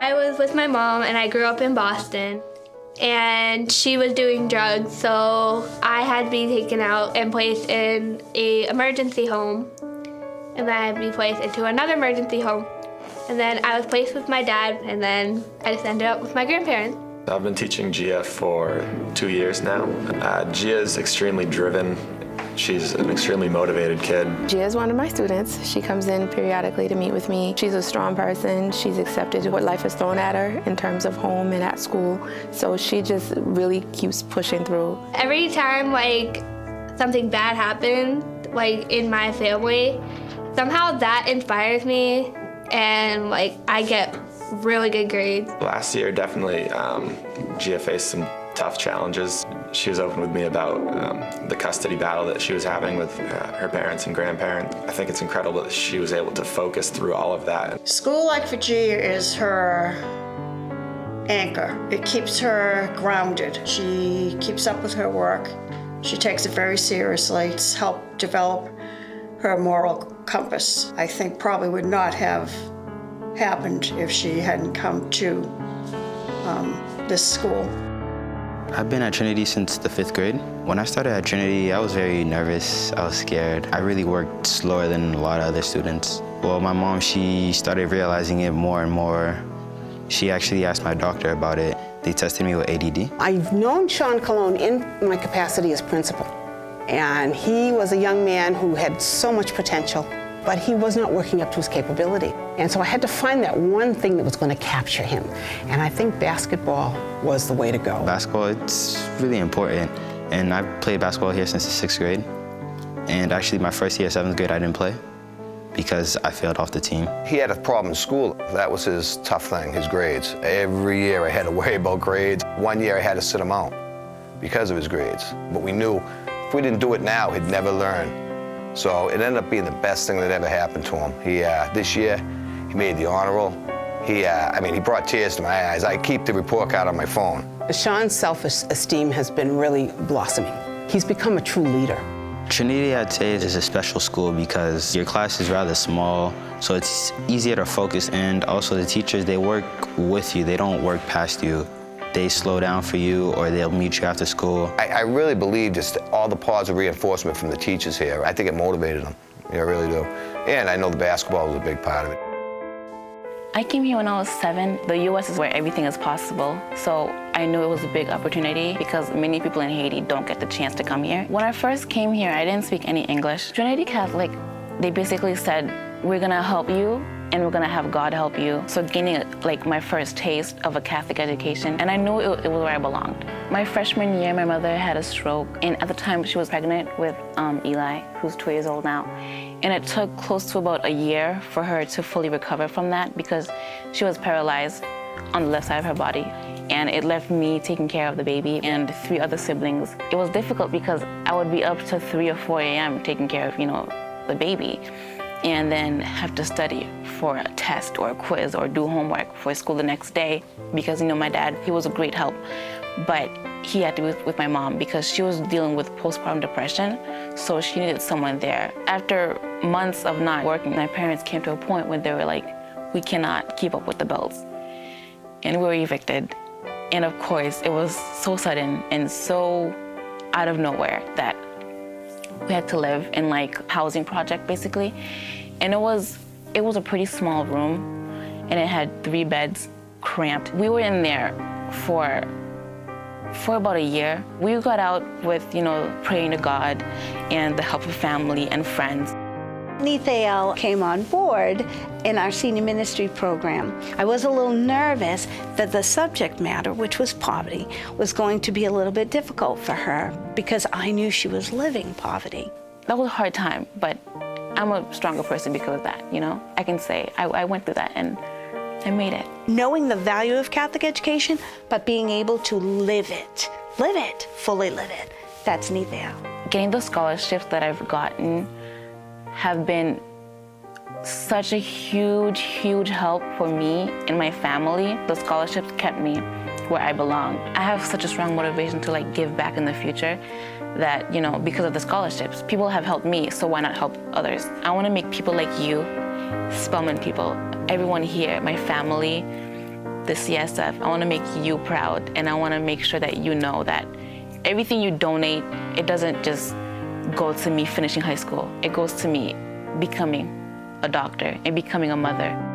I was with my mom and I grew up in Boston, and she was doing drugs, so I had to be taken out and placed in an emergency home, and then I had to be placed into another emergency home, and then I was placed with my dad, and then I just ended up with my grandparents. I've been teaching Gia for 2 years now. Gia is extremely driven. She's an extremely motivated kid. Gia is one of my students. She comes in periodically to meet with me. She's a strong person. She's accepted what life has thrown at her in terms of home and at school. So she just really keeps pushing through. Every time something bad happens in my family, somehow that inspires me, and I get really good grades. Last year, definitely, Gia faced some tough challenges. She was open with me about the custody battle that she was having with her parents and grandparents. I think it's incredible that she was able to focus through all of that. School Life for Gia is her anchor. It keeps her grounded. She keeps up with her work. She takes it very seriously. It's helped develop her moral compass. I think probably would not have happened if she hadn't come to this school. I've been at Trinity since the 5th grade. When I started at Trinity, I was very nervous. I was scared. I really worked slower than a lot of other students. Well, my mom, she started realizing it more and more. She actually asked my doctor about it. They tested me with ADD. I've known Sean Colon in my capacity as principal, and he was a young man who had so much potential, but he was not working up to his capability. And so I had to find that one thing that was going to capture him. And I think basketball was the way to go. Basketball, it's really important. And I've played basketball here since the 6th grade. And actually my first year, 7th grade, I didn't play because I failed off the team. He had a problem in school. That was his tough thing, his grades. Every year I had to worry about grades. One year I had to sit him out because of his grades. But we knew if we didn't do it now, he'd never learn. So it ended up being the best thing that ever happened to him. This year, he made the honor roll. He brought tears to my eyes. I keep the report card on my phone. Sean's self-esteem has been really blossoming. He's become a true leader. Trinity, I'd say, is a special school because your class is rather small, so it's easier to focus, and also the teachers, they work with you. They don't work past you. They slow down for you, or they'll meet you after school. I really believe just all the positive reinforcement from the teachers here. I think it motivated them. I really do. And I know the basketball was a big part of it. I came here when I was 7. The U.S. is where everything is possible, so I knew it was a big opportunity because many people in Haiti don't get the chance to come here. When I first came here, I didn't speak any English. Trinity Catholic, they basically said, we're gonna help you and we're gonna have God help you. So gaining my first taste of a Catholic education, and I knew it was where I belonged. My freshman year, my mother had a stroke, and at the time she was pregnant with Eli, who's 2 years old now. And it took close to about a year for her to fully recover from that because she was paralyzed on the left side of her body. And it left me taking care of the baby and 3 other siblings. It was difficult because I would be up to 3 or 4 a.m. taking care of, the baby, and then have to study for a test or a quiz or do homework for school the next day because, my dad, he was a great help, but he had to be with my mom because she was dealing with postpartum depression, so she needed someone there. After months of not working, my parents came to a point where they were like, we cannot keep up with the bills. And we were evicted. And of course, it was so sudden and so out of nowhere that we had to live in housing project basically. And it was a pretty small room, and it had 3 beds, cramped. We were in there for about a year. We got out with, praying to God and the help of family and friends. Nethael came on board in our senior ministry program. I was a little nervous that the subject matter, which was poverty, was going to be a little bit difficult for her because I knew she was living poverty. That was a hard time, but I'm a stronger person because of that, I can say I went through that and I made it. Knowing the value of Catholic education, but being able to live it, fully live it, that's Nethael. Getting the scholarships that I've gotten have been such a huge, huge help for me and my family. The scholarships kept me where I belong. I have such a strong motivation to give back in the future that, because of the scholarships, people have helped me, so why not help others? I want to make people like you, Spelman people, everyone here, my family, the CSF, I want to make you proud, and I want to make sure that you know that everything you donate, it doesn't just go to me finishing high school. It goes to me becoming a doctor and becoming a mother.